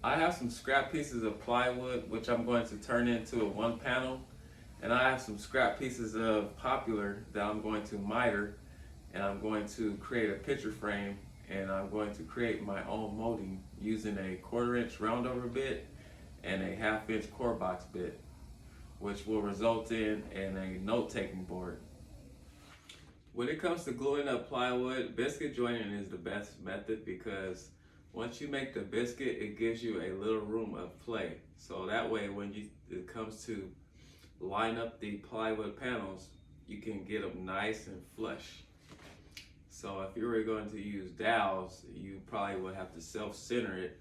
I have some scrap pieces of plywood which I'm going to turn into a one panel, and I have some scrap pieces of popular that I'm going to miter, and I'm going to create a picture frame, and I'm going to create my own molding using a 1/4 inch roundover bit and a 1/2 inch core box bit, which will result in a note taking board. When it comes to gluing up plywood, biscuit jointing is the best method because once you make the biscuit, it gives you a little room of play. So that way, when it comes to line up the plywood panels, you can get them nice and flush. So if you were going to use dowels, you probably would have to self-center it,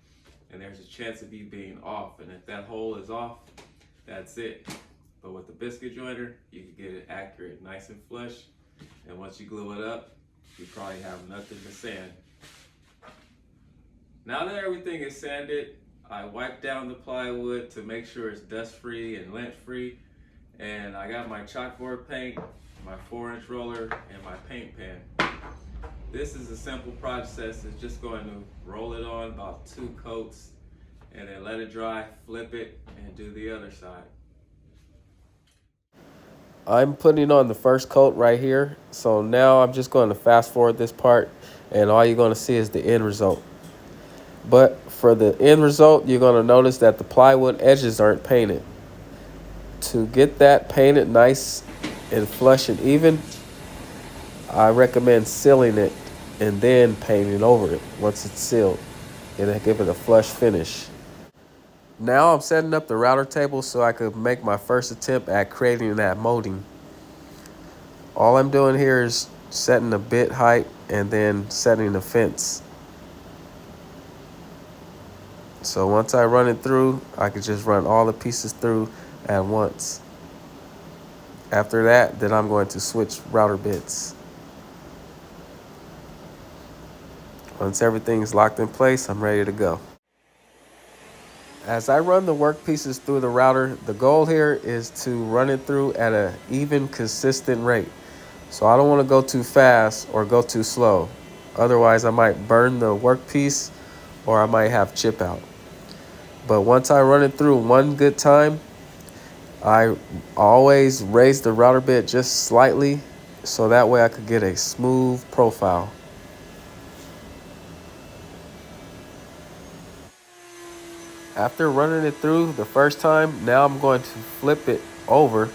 and there's a chance of you being off. And if that hole is off, that's it. But with the biscuit jointer, you can get it accurate, nice and flush. And once you glue it up, you probably have nothing to sand. Now that everything is sanded, I wipe down the plywood to make sure it's dust free and lint free. And I got my chalkboard paint, my 4-inch roller, and my paint pan. This is a simple process. It's just going to roll it on about 2 coats and then let it dry, flip it, and do the other side. I'm putting on the first coat right here. So now I'm just going to fast forward this part, and all you're going to see is the end result. But for the end result, you're going to notice that the plywood edges aren't painted. To get that painted nice and flush and even, I recommend sealing it and then painting over it once it's sealed. It'll give it a flush finish. Now I'm setting up the router table so I could make my first attempt at creating that molding. All I'm doing here is setting the bit height and then setting the fence. So once I run it through, I could just run all the pieces through at once. After that, then I'm going to switch router bits. Once everything's locked in place, I'm ready to go. As I run the work pieces through the router, the goal here is to run it through at an even, consistent rate. So I don't want to go too fast or go too slow. Otherwise, I might burn the workpiece or I might have chip out. But once I run it through one good time, I always raise the router bit just slightly so that way I could get a smooth profile. After running it through the first time, now I'm going to flip it over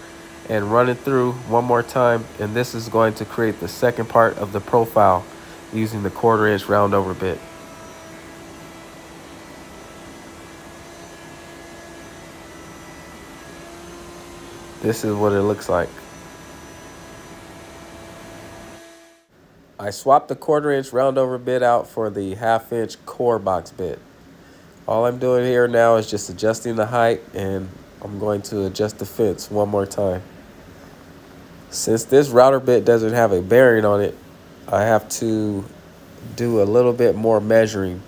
and run it through one more time, and this is going to create the second part of the profile using the 1/4 inch roundover bit. This is what it looks like. I swapped the 1/4 inch roundover bit out for the 1/2 inch core box bit. All I'm doing here now is just adjusting the height, and I'm going to adjust the fence one more time. Since this router bit doesn't have a bearing on it, I have to do a little bit more measuring,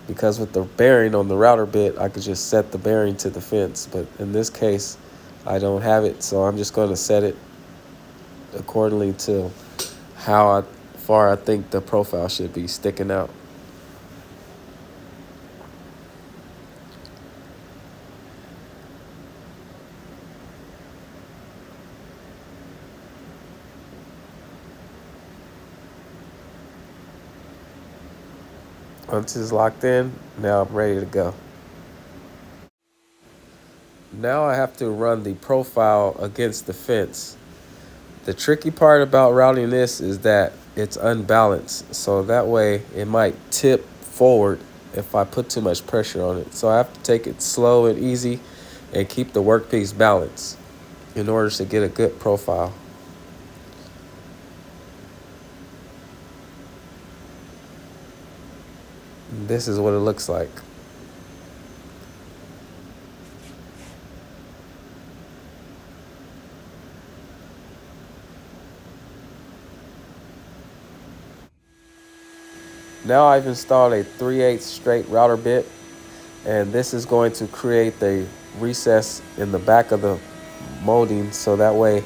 because with the bearing on the router bit, I could just set the bearing to the fence. But in this case, I don't have it, so I'm just going to set it accordingly to how far I think the profile should be sticking out. Once it's locked in, now I'm ready to go. Now I have to run the profile against the fence. The tricky part about routing this is that it's unbalanced, so that way it might tip forward if I put too much pressure on it. So I have to take it slow and easy and keep the workpiece balanced in order to get a good profile. This is what it looks like. Now I've installed a 3/8 straight router bit, and this is going to create the recess in the back of the molding so that way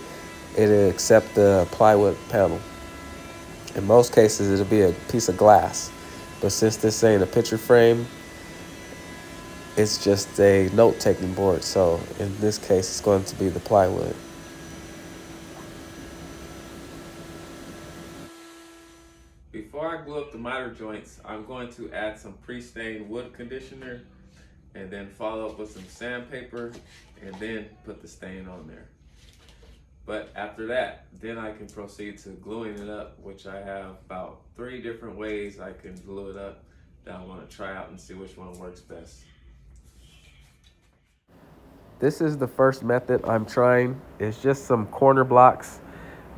it'll accept the plywood panel. In most cases, it'll be a piece of glass, but since this ain't a picture frame, it's just a note-taking board. So in this case, it's going to be the plywood. Before I glue up the miter joints, I'm going to add some pre-stained wood conditioner and then follow up with some sandpaper and then put the stain on there. But after that, then I can proceed to gluing it up, which I have about 3 different ways I can glue it up that I want to try out and see which one works best. This is the first method I'm trying. It's just some corner blocks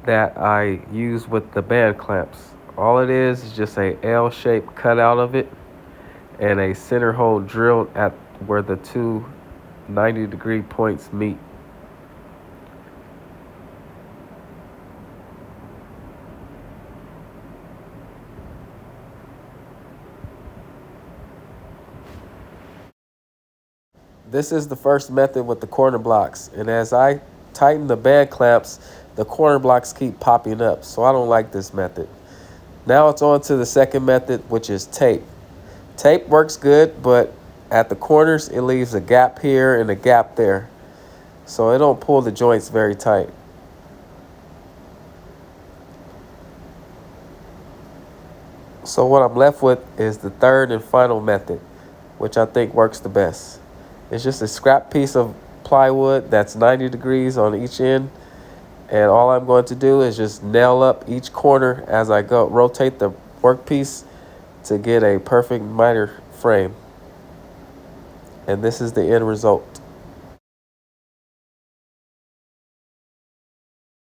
that I use with the band clamps. All it is just a L-shaped cutout of it and a center hole drilled at where the two 90-degree points meet. This is the first method with the corner blocks, and as I tighten the band clamps, the corner blocks keep popping up, so I don't like this method. Now it's on to the second method, which is tape. Tape works good, but at the corners it leaves a gap here and a gap there, so it don't pull the joints very tight. So what I'm left with is the third and final method, which I think works the best. It's just a scrap piece of plywood that's 90 degrees on each end. And all I'm going to do is just nail up each corner as I go, rotate the workpiece to get a perfect miter frame. And this is the end result.